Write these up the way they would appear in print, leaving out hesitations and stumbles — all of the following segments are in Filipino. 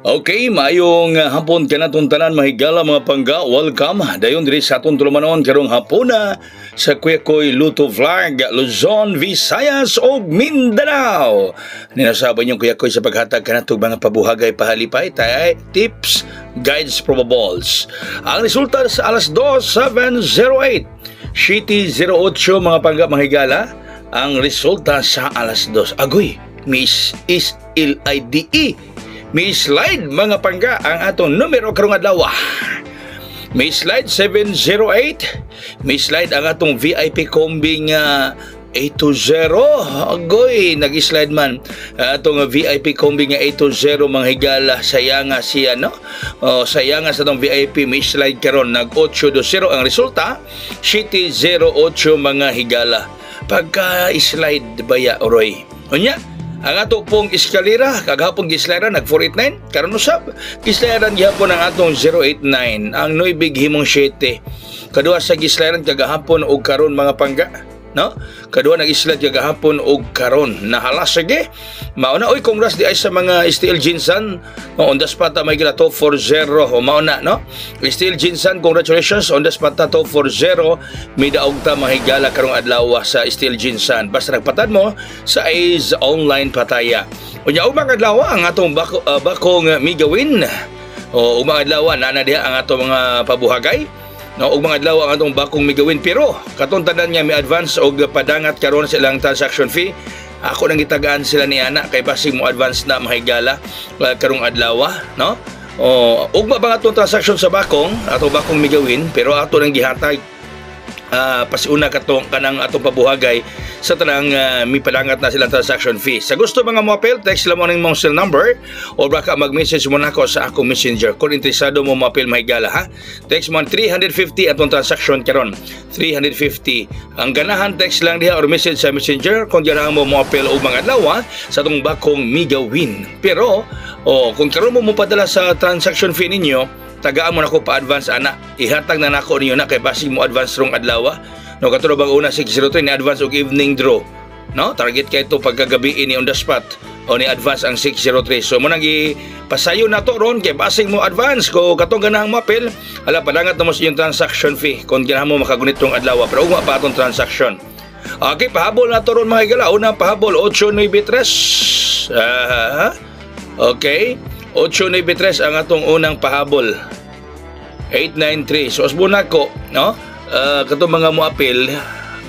Okay, maayong hapon kanatong tanan mahigala mga pangga. Welcome. Dayon diri sa atong tulumanon karong hapuna sa Kuyakoy Luto Vlog, Luzon, Visayas ug Mindanao. Ninasabi niyong Kuyakoy sa paghatag kanatong mga pabuhagay pahalipay tay tips, guides, probables. Ang resulta sa alas 2:07:08 City 08 mga pangga mahigala. Ang resulta sa alas 2. Agoy, Miss is LIDE. May slide mga pangga ang atong numero karong adlaw. May slide 708. May slide ang atong VIP combi nga 820. Agoy, nag-slide man atong VIP combi nga 820 mga higala. Sayanga siya, no? Sayanga sa atong VIP. May slide karon nag 820 ang resulta. City 08 mga higala. Pagka-slide baya oroy. Unya, ang ato pong eskalera, kagahapon gislera nag 489, karon usab gisleran gihapon ang atong 089, ang noybig himong 7. Kadua sa gisleran kagahapon og karon mga pangga, no? Kadua nag-slide kagahapon og karon. Nahalas sige. Mauna oy, congrats di ay sa mga Steel Jinsan. On the spot may gila top 4-0. Mauna, no? Steel Jinsan, congratulations on the spot top 4-0. May daog ta mahigala karong adlaw sa Steel Jinsan. Basta nagpatad mo sa Ace Online Pataya. Unya ug mga adlaw ang atong bakong migawin. O mga adlaw na diha ang atong mga pabuhagay. No, og mga adlaw ang atong bakong migawin, pero katong tanan niya may advance og padangat karon sa ilang transaction fee. Ako nang gitagaan sila ni ana kay basig mo advance na mahigala karong adlaw, no? Ugma ba atong transaction sa bakong migawin, pero ato nang gihatag pasiuna kanang atong pabuhagay sa tanang may padangat na silang transaction fee. Sa gusto mga mo-apel, text lang mo ng mong cell number o baka mag-message mo na ako sa akong messenger. Kung interesado mo mo-apel mahigala, ha? Text mo 350 atong transaction karon. 350. Ang ganahan, text lang diha or message sa messenger kung ganahan mo mo-apel o mga adlaw sa atong bakong migawin. Pero, kung karon mo padala sa transaction fee ninyo, tagaan mo na ko pa-advance ana. Ihatag na nako ninyo na kay basig mo advance rong adlaw. No, katulad bang una 603 ni advance og evening draw. No, target kay ito pagkagabi ni on the spot o ni advance ang 603. So mo nang ipasayo na to ron kay basig mo advance ko katong ganahang mapil. Ala padangat na mo sa iyong transaction fee kung ganahan mo makagunit tong adlaw. Pero ugma pa atong transaction. Okay, pahabol na to ron mga higala. Unang pahabol 893. Okay. 893 ang atong unang pahabol. 893. So asbuna ko, no? Katong mga moapil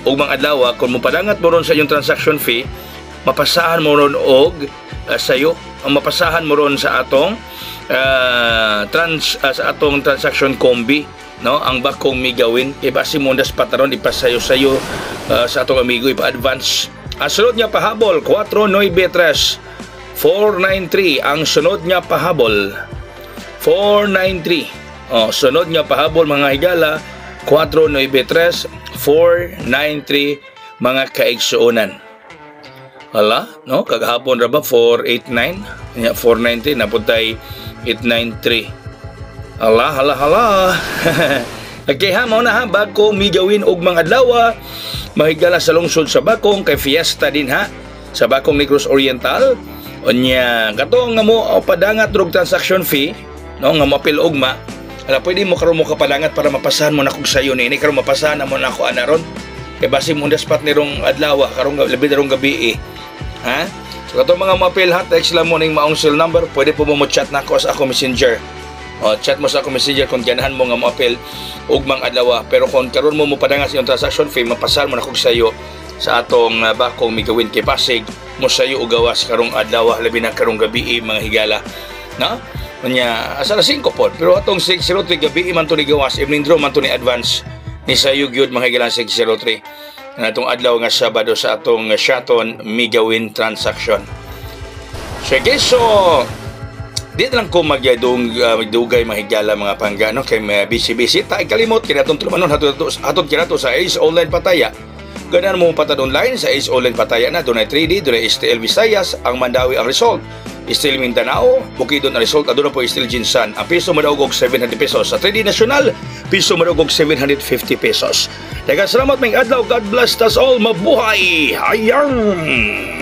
og mga adlaw kung mopadangat mo ron sa iyong transaction fee, mapasahan mo ron og sayo, ang mapasahan mo ron sa atong sa atong transaction combi, no? Ang bakong migawin kay basi mo ndas pataron ipasayo-sayo sa atong amigo ipa-advance. Ang sunod niya pahabol 493. 493 ang sunod niya pahabol. 493. Sunod niya pahabol mga higala 493 493 mga kaigsuonan. Hala, no? Kagahapon ra ba 489? 490 napuntay 893. Hala. Okay ha, mauna ha, bakong migawin og mga adlaw mahigala sa lungsod sa bakong kay fiesta din ha sa bakong Negros Oriental. Onya, katong nga mo padangat drug transaction fee, no, nga mapil ugma. Ala pwede mo karon mo kapadangat para mapasahan mo na kog sayo ni karon mapasahan mo na ako anaron. Kay basi mo spot ni rong adlaw karon labi darong gabi Ha? So katong mga mapil ha, text lang mo ning maong cell number, pwede po mo chat na ako sa ako messenger. Chat mo sa ako messenger kung ganahan mo nga mapil ugmang adlaw. Pero kung karon mo padangat sa iyong transaction fee, mapasahan mo na kog sayo sa atong bakong migawin kay pasig mo sayo og gawas karong adlaw labi na karong gabi mga higala, no? Nya asa 5 pod pero atong 603 gabi man to ni gawas, evening draw man to ni advance ni sayo gyud mga higala 603 na atong adlaw nga Sabado sa atong Shaton migawin transaction. Sige, so di lang ko magdugay mahigala mga panggano kay busy ta kalimot kinatong tulumanon hatod kinato sa Ace Online Pataya. Ganahan mo patad online sa Ace Online Pataya na dunay 3D, dunay STL Visayas, ang Mandawi ang result. Steel Mindanao, Bukidnon ang result, aduna po Steel Jinsan. Ang piso madawag og 700 pesos. Sa 3D National, piso madawag og 750 pesos. Daghang salamat may adlaw. God bless us all. Mabuhay! Hayang!